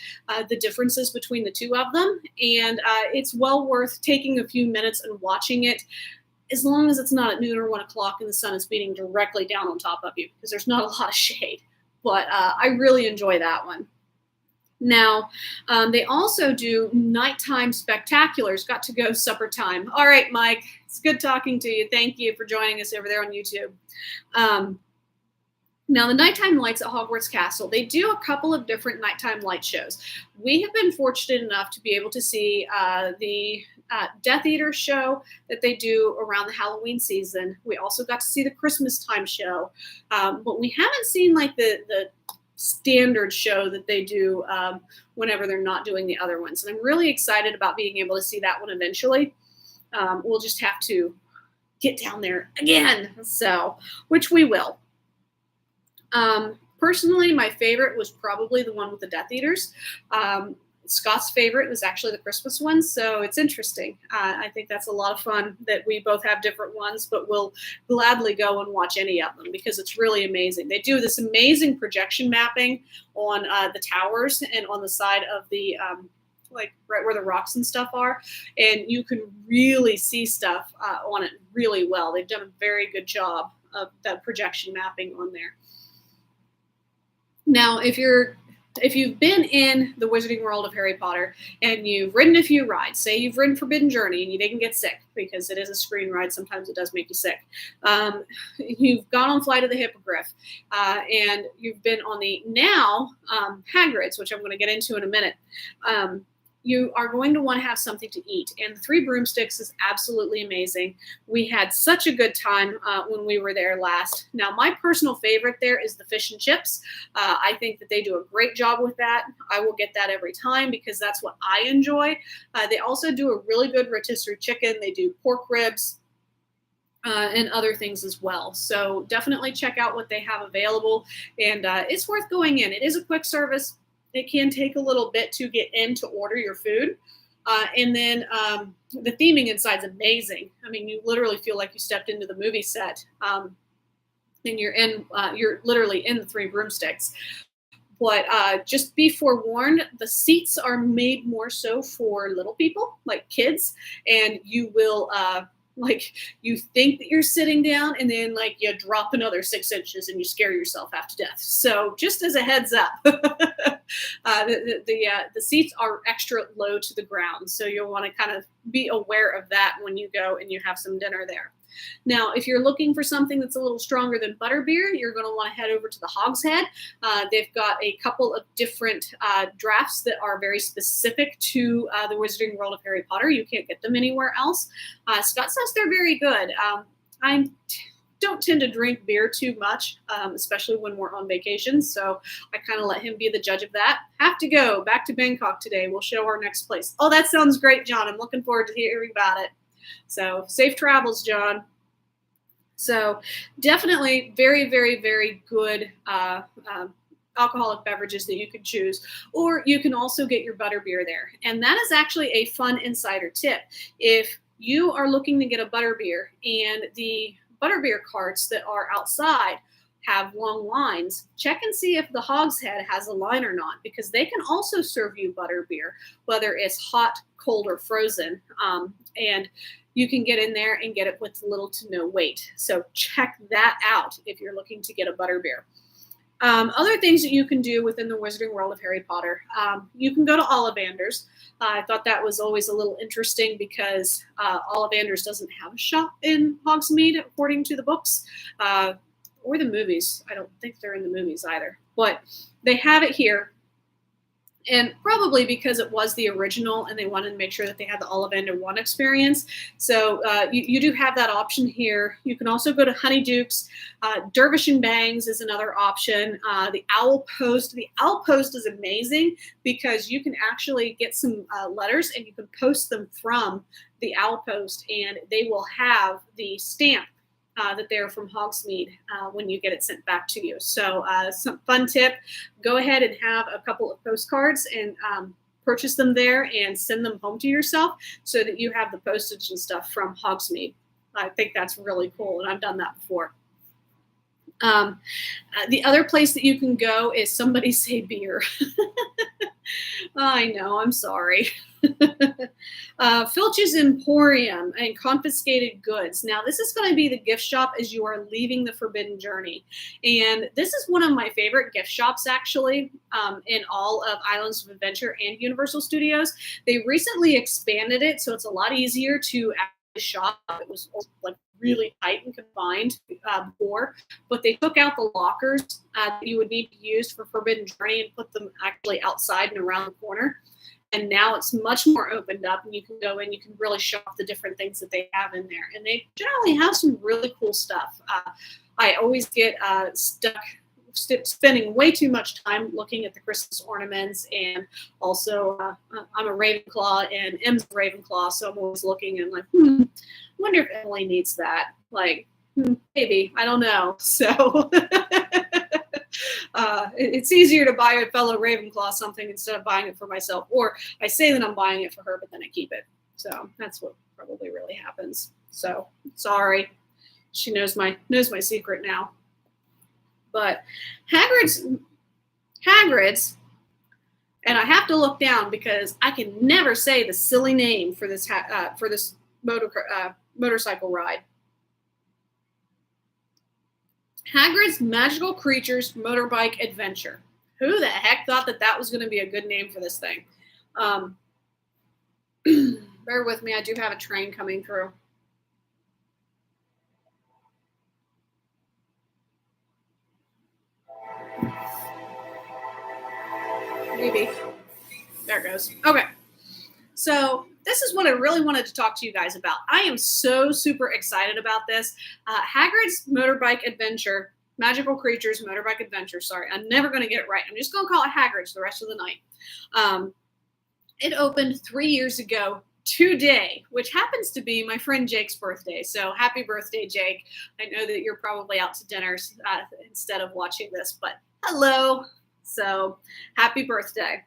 the differences between the two of them. And it's well worth taking a few minutes and watching it, as long as it's not at noon or 1 o'clock and the sun is beating directly down on top of you, because there's not a lot of shade. But I really enjoy that one. Now, they also do nighttime spectaculars. Got to go supper time. All right, Mike, it's good talking to you. Thank you for joining us over there on YouTube. Now, the nighttime lights at Hogwarts Castle, they do a couple of different nighttime light shows. We have been fortunate enough to be able to see the Death Eater show that they do around the Halloween season. We also got to see the Christmas time show, but we haven't seen like the standard show that they do whenever they're not doing the other ones. And I'm really excited about being able to see that one eventually. We'll just have to get down there again, so which we will. Personally, my favorite was probably the one with the Death Eaters. Scott's favorite was actually the Christmas one, so it's interesting. I think that's a lot of fun that we both have different ones, but we'll gladly go and watch any of them because it's really amazing. They do this amazing projection mapping on the towers and on the side of the like right where the rocks and stuff are, and you can really see stuff on it really well. They've done a very good job of that projection mapping on there. Now, if you've been in the Wizarding World of Harry Potter and you've ridden a few rides, say you've ridden Forbidden Journey and you didn't get sick, because it is a screen ride, sometimes it does make you sick. You've gone on Flight of the Hippogriff, and you've been on the now Hagrids, which I'm going to get into in a minute. You are going to want to have something to eat. And the Three Broomsticks is absolutely amazing. We had such a good time when we were there last. Now, my personal favorite there is the fish and chips. I think that they do a great job with that. I will get that every time because that's what I enjoy. They also do a really good rotisserie chicken. They do pork ribs and other things as well. So definitely check out what they have available. And it's worth going in. It is a quick service. It can take a little bit to get in to order your food. And then the theming inside is amazing. I mean, you literally feel like you stepped into the movie set. And you're literally in the Three Broomsticks. But just be forewarned, the seats are made more so for little people, like kids, and you will like you think that you're sitting down, and then like you drop another 6 inches and you scare yourself half to death. So just as a heads up, the seats are extra low to the ground, so you'll want to kind of be aware of that when you go and you have some dinner there. Now, if you're looking for something that's a little stronger than butterbeer, you're going to want to head over to the Hogshead. They've got a couple of different drafts that are very specific to the Wizarding World of Harry Potter. You can't get them anywhere else. Scott says they're very good. I don't tend to drink beer too much, especially when we're on vacation, so I kind of let him be the judge of that. Have to go back to Bangkok today. We'll show our next place. Oh, that sounds great, John. I'm looking forward to hearing about it. So safe travels, John. So definitely very, very, very good alcoholic beverages that you could choose. Or you can also get your butterbeer there. And that is actually a fun insider tip. If you are looking to get a butterbeer and the butterbeer carts that are outside have long lines, check and see if the Hogshead has a line or not, because they can also serve you butterbeer, whether it's hot, cold, or frozen. And you can get in there and get it with little to no wait. So check that out if you're looking to get a butterbeer. Other things that you can do within the Wizarding World of Harry Potter, you can go to Ollivander's. I thought that was always a little interesting because Ollivander's doesn't have a shop in Hogsmeade, according to the books, or the movies. I don't think they're in the movies either, but they have it here. And probably because it was the original and they wanted to make sure that they had the Ollivander 1 experience. So you do have that option here. You can also go to Honeyduke's. Dervish and Bangs is another option. The Owl Post. The Owl Post is amazing because you can actually get some letters and you can post them from the Owl Post, and they will have the stamp that they're from Hogsmeade when you get it sent back to you. So some fun tip, go ahead and have a couple of postcards and purchase them there and send them home to yourself so that you have the postage and stuff from Hogsmeade. I think that's really cool, and I've done that before. The other place that you can go is Somebody Say Beer. I know, I'm sorry. Filch's Emporium and Confiscated Goods. Now, this is going to be the gift shop as you are leaving the Forbidden Journey. And this is one of my favorite gift shops, actually, in all of Islands of Adventure and Universal Studios. They recently expanded it, so it's a lot easier to actually shop. It was like really tight and confined before, but they took out the lockers that you would need to use for Forbidden Journey and put them actually outside and around the corner. And now it's much more opened up, and you can go in, you can really shop the different things that they have in there. And they generally have some really cool stuff. I always get stuck spending way too much time looking at the Christmas ornaments, and also I'm a Ravenclaw and Em's a Ravenclaw, so I'm always looking and like, I wonder if Emily needs that. Like, maybe, I don't know. So it's easier to buy a fellow Ravenclaw something instead of buying it for myself, or I say that I'm buying it for her, but then I keep it. So that's what probably really happens. So sorry, she knows my secret now. But Hagrid's, and I have to look down because I can never say the silly name for this motorcycle ride. Hagrid's Magical Creatures Motorbike Adventure. Who the heck thought that was going to be a good name for this thing? Bear with me. I do have a train coming through. Maybe. There it goes. Okay. So this is what I really wanted to talk to you guys about. I am so super excited about this. Hagrid's Motorbike Adventure, Magical Creatures Motorbike Adventure. Sorry, I'm never going to get it right. I'm just going to call it Hagrid's the rest of the night. It opened 3 years ago today, which happens to be my friend Jake's birthday. So happy birthday, Jake. I know that you're probably out to dinner instead of watching this, but hello. So happy birthday.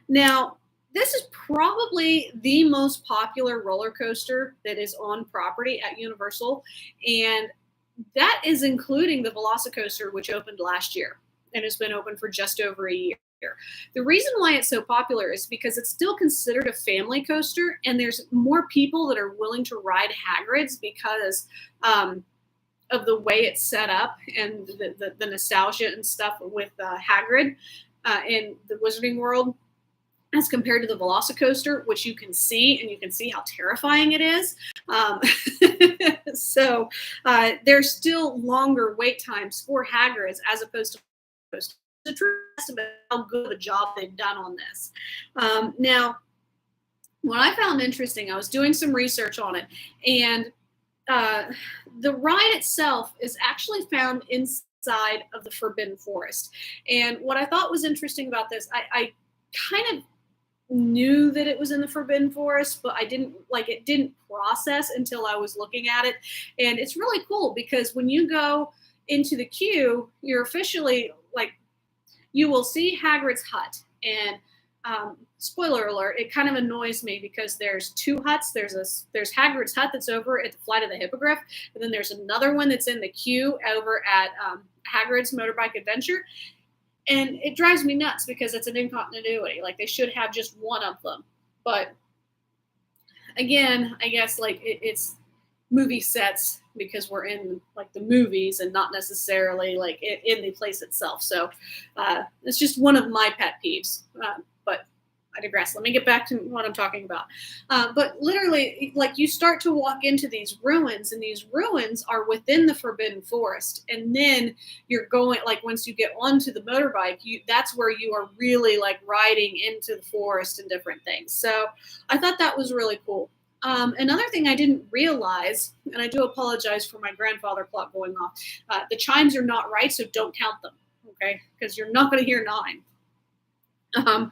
Now, This is probably the most popular roller coaster that is on property at Universal, and that is including the Velocicoaster, which opened last year and has been open for just over a year. The reason why it's so popular is because it's still considered a family coaster, and there's more people that are willing to ride Hagrids because of the way it's set up and the nostalgia and stuff with Hagrid in the Wizarding World as compared to the Velocicoaster, which you can see, and you can see how terrifying it is. So there's still longer wait times for Hagrid's as opposed to Velocicoaster. It's a true estimate of how good of a job they've done on this. Now, what I found interesting, I was doing some research on it, and the ride itself is actually found inside of the Forbidden Forest. And what I thought was interesting about this, I kind of knew that it was in the Forbidden Forest, but it didn't process until I was looking at it. And it's really cool because when you go into the queue, you're officially you will see Hagrid's hut. And spoiler alert, it kind of annoys me because there's two huts. There's Hagrid's hut that's over at the Flight of the Hippogriff, and then there's another one that's in the queue over at Hagrid's Motorbike Adventure. And it drives me nuts because it's an incontinuity. Like, they should have just one of them. But again, I guess it's movie sets because we're in the movies and not necessarily in the place itself. So it's just one of my pet peeves. But I digress. Let me get back to what I'm talking about. But literally, you start to walk into these ruins, and these ruins are within the Forbidden Forest. And then you're going, once you get onto the motorbike, that's where you are really riding into the forest and different things. So I thought that was really cool. Another thing I didn't realize, and I do apologize for my grandfather clock going off, the chimes are not right, so don't count them, okay? Because you're not going to hear 9.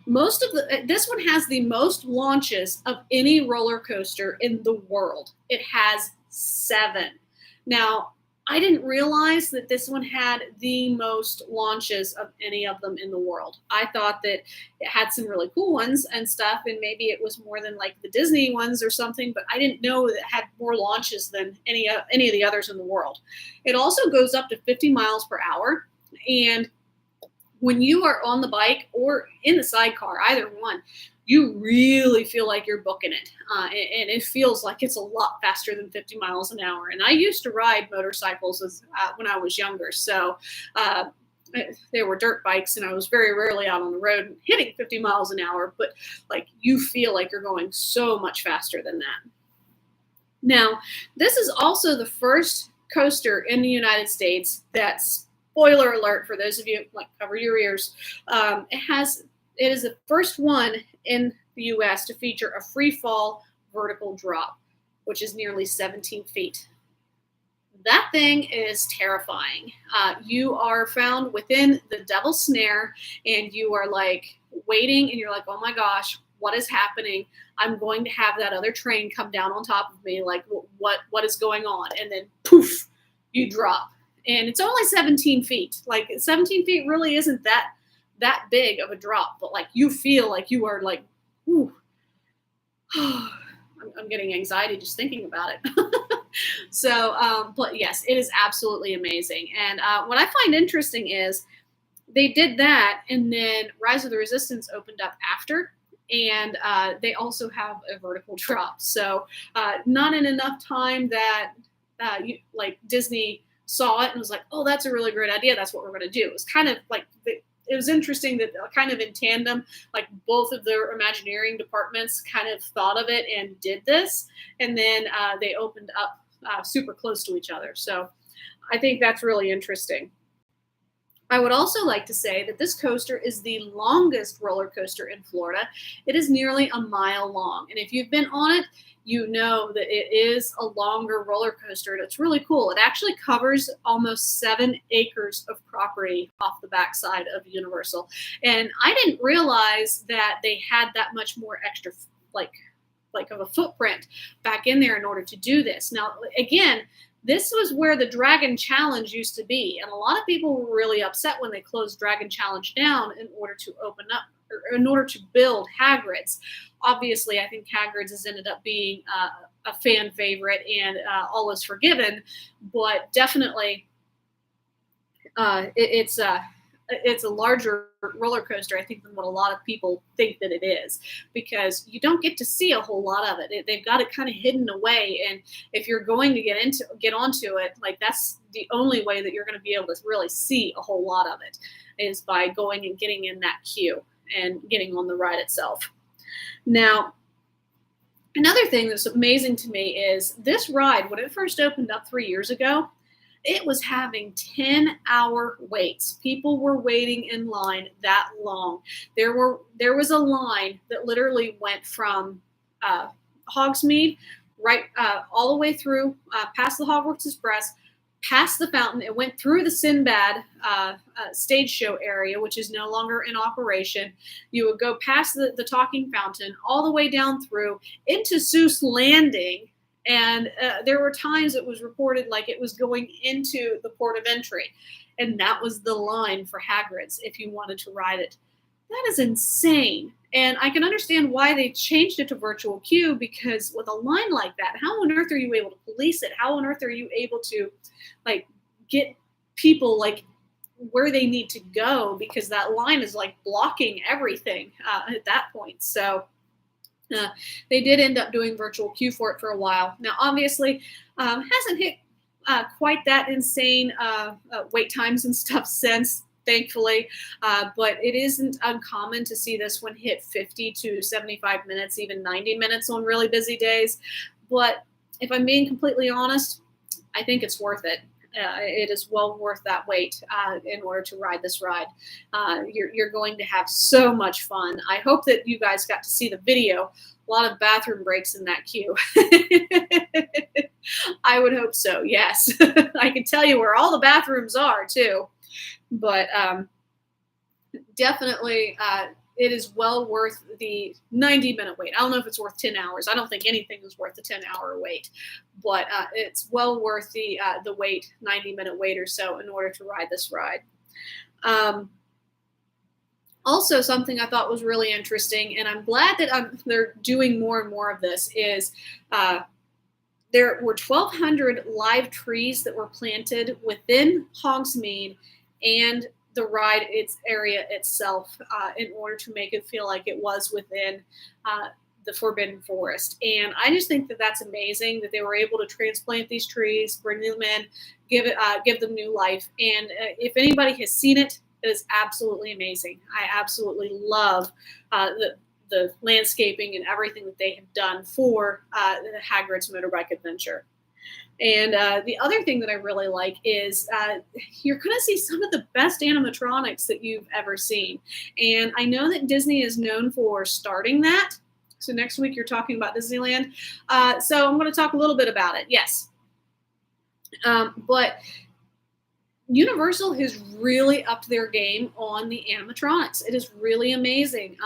This one has the most launches of any roller coaster in the world. It has 7. Now, I didn't realize that this one had the most launches of any of them in the world. I thought that it had some really cool ones and stuff, and maybe it was more than the Disney ones or something, but I didn't know that it had more launches than any of the others in the world. It also goes up to 50 miles per hour, and when you are on the bike or in the sidecar, either one, you really feel like you're booking it. And it feels like it's a lot faster than 50 miles an hour. And I used to ride motorcycles when I was younger. So they were dirt bikes, and I was very rarely out on the road hitting 50 miles an hour. But you feel like you're going so much faster than that. Now, this is also the first coaster in the United States that's, spoiler alert for those of you, cover your ears. It is the first one in the U.S. to feature a free fall vertical drop, which is nearly 17 feet. That thing is terrifying. You are found within the Devil's Snare, and you are waiting, and you're oh my gosh, what is happening? I'm going to have that other train come down on top of me. What is going on? And then poof, you drop. And it's only 17 feet. 17 feet really isn't that big of a drop, but you feel like you are ooh. I'm getting anxiety just thinking about it. So, but yes, it is absolutely amazing. And what I find interesting is they did that, and then Rise of the Resistance opened up after, and they also have a vertical drop. So not in enough time that Disney saw it and was oh, that's a really great idea. That's what we're going to do. It was kind of it was interesting that kind of in tandem, both of their Imagineering departments kind of thought of it and did this. And then they opened up super close to each other. So I think that's really interesting. I would also like to say that this coaster is the longest roller coaster in Florida. It is nearly a mile long. And if you've been on it, you know that it is a longer roller coaster, and it's really cool. It actually covers almost 7 acres of property off the backside of Universal. And I didn't realize that they had that much more extra, of a footprint back in there in order to do this. Now, again, this was where the Dragon Challenge used to be, and a lot of people were really upset when they closed Dragon Challenge down in order to open up in order to build Hagrids. Obviously, I think Hagrids has ended up being a fan favorite, and all is forgiven, but definitely it's a larger roller coaster, I think, than what a lot of people think that it is, because you don't get to see a whole lot of it. They've got it kind of hidden away, and if you're going to get onto it, like, that's the only way that you're going to be able to really see a whole lot of it, is by going and getting in that queue and getting on the ride itself. Now, another thing that's amazing to me is this ride, when it first opened up 3 years ago, it was having 10-hour waits. People were waiting in line that long. There was a line that literally went from Hogsmeade right all the way through past the Hogwarts Express, past the fountain. It went through the Sinbad stage show area, which is no longer in operation. You would go past the Talking Fountain, all the way down through into Seuss Landing. And there were times it was reported like it was going into the port of entry. And that was the line for Hagrid's if you wanted to ride it. That is insane. And I can understand why they changed it to virtual queue, because with a line like that, how on earth are you able to police it? How on earth are you able to, like, get people, like, where they need to go? Because that line is, like, blocking everything at that point. So they did end up doing virtual queue for it for a while. Now, obviously, hasn't hit quite that insane wait times and stuff since, thankfully, but it isn't uncommon to see this one hit 50 to 75 minutes, even 90 minutes on really busy days. But if I'm being completely honest, I think it's worth it. It is well worth that wait in order to ride this ride. You're going to have so much fun. I hope that you guys got to see the video. A lot of bathroom breaks in that queue. I would hope so, yes. I can tell you where all the bathrooms are, too. But definitely it is well worth the 90-minute wait. I don't know if it's worth 10 hours. I don't think anything is worth the 10-hour wait, but it's well worth the wait, 90-minute wait or so, in order to ride this ride. Also, something I thought was really interesting, and I'm glad that they're doing more and more of this, is there were 1,200 live trees that were planted within Hogsmeade and the ride its area itself in order to make it feel like it was within the Forbidden Forest. And I just think that that's amazing that they were able to transplant these trees, bring them in, give them new life. And if anybody has seen it, it is absolutely amazing. I absolutely love the landscaping and everything that they have done for the Hagrid's Motorbike Adventure. And the other thing that I really like is you're going to see some of the best animatronics that you've ever seen. And I know that Disney is known for starting that. So next week you're talking about Disneyland. So I'm going to talk a little bit about it, yes. But Universal has really upped their game on the animatronics. It is really amazing.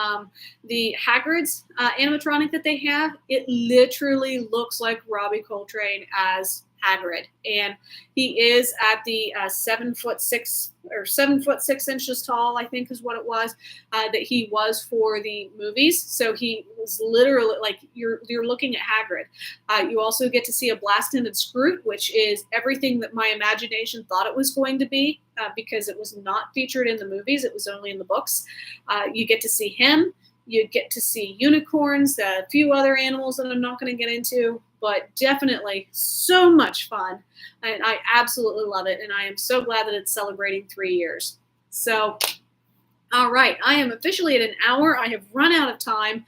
The Hagrid's animatronic that they have, it literally looks like Robbie Coltrane as Hagrid, and he is at the 7'6" or 7'6" tall, I think is what it was, that he was for the movies. So he was literally like you're looking at Hagrid. You also get to see a blast-ended Scroot, which is everything that my imagination thought it was going to be, because it was not featured in the movies; it was only in the books. You get to see him. You get to see unicorns, a few other animals that I'm not going to get into, but definitely so much fun. And I absolutely love it. And I am so glad that it's celebrating 3 years. So, all right, I am officially at an hour. I have run out of time.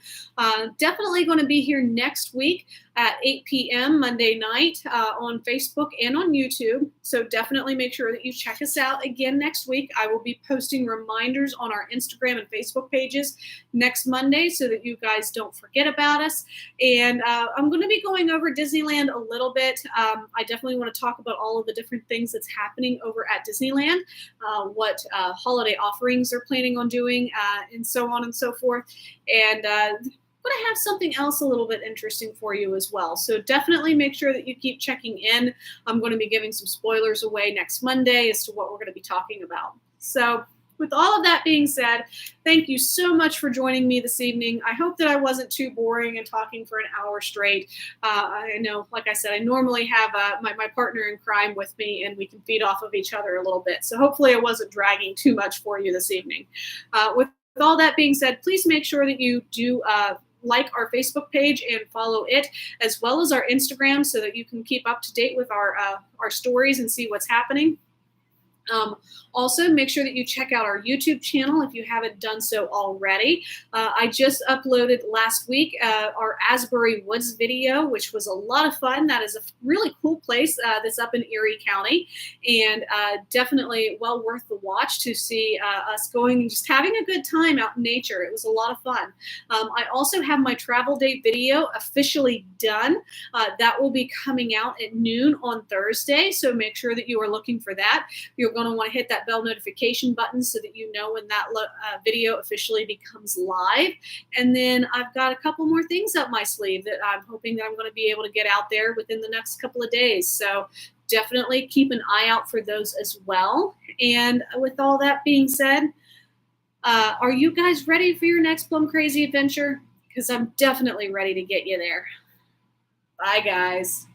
Definitely going to be here next week at 8 p.m. Monday night on Facebook and on YouTube. So definitely make sure that you check us out again next week. I will be posting reminders on our Instagram and Facebook pages next Monday so that you guys don't forget about us. And I'm going to be going over Disneyland a little bit. I definitely want to talk about all of the different things that's happening over at Disneyland, what holiday offerings they're planning on doing, and so on and so forth. And I'm going to have something else a little bit interesting for you as well. So definitely make sure that you keep checking in. I'm going to be giving some spoilers away next Monday as to what we're going to be talking about. So with all of that being said, thank you so much for joining me this evening. I hope that I wasn't too boring and talking for an hour straight. I know, like I said, I normally have my partner in crime with me, and we can feed off of each other a little bit. So hopefully I wasn't dragging too much for you this evening. With all that being said, please make sure that you do like our Facebook page and follow it, as well as our Instagram, so that you can keep up to date with our stories and see what's happening. Also, make sure that you check out our YouTube channel if you haven't done so already. I just uploaded last week our Asbury Woods video, which was a lot of fun. That is a really cool place that's up in Erie County, and definitely well worth the watch to see us going and just having a good time out in nature. It was a lot of fun. I also have my travel day video officially done. That will be coming out at noon on Thursday, so make sure that you are looking for that. You're going to want to hit that bell notification button so that you know when that video officially becomes live. And then I've got a couple more things up my sleeve that I'm hoping that I'm going to be able to get out there within the next couple of days. So definitely keep an eye out for those as well. And with all that being said, are you guys ready for your next Plum Crazy adventure? Because I'm definitely ready to get you there. Bye, guys.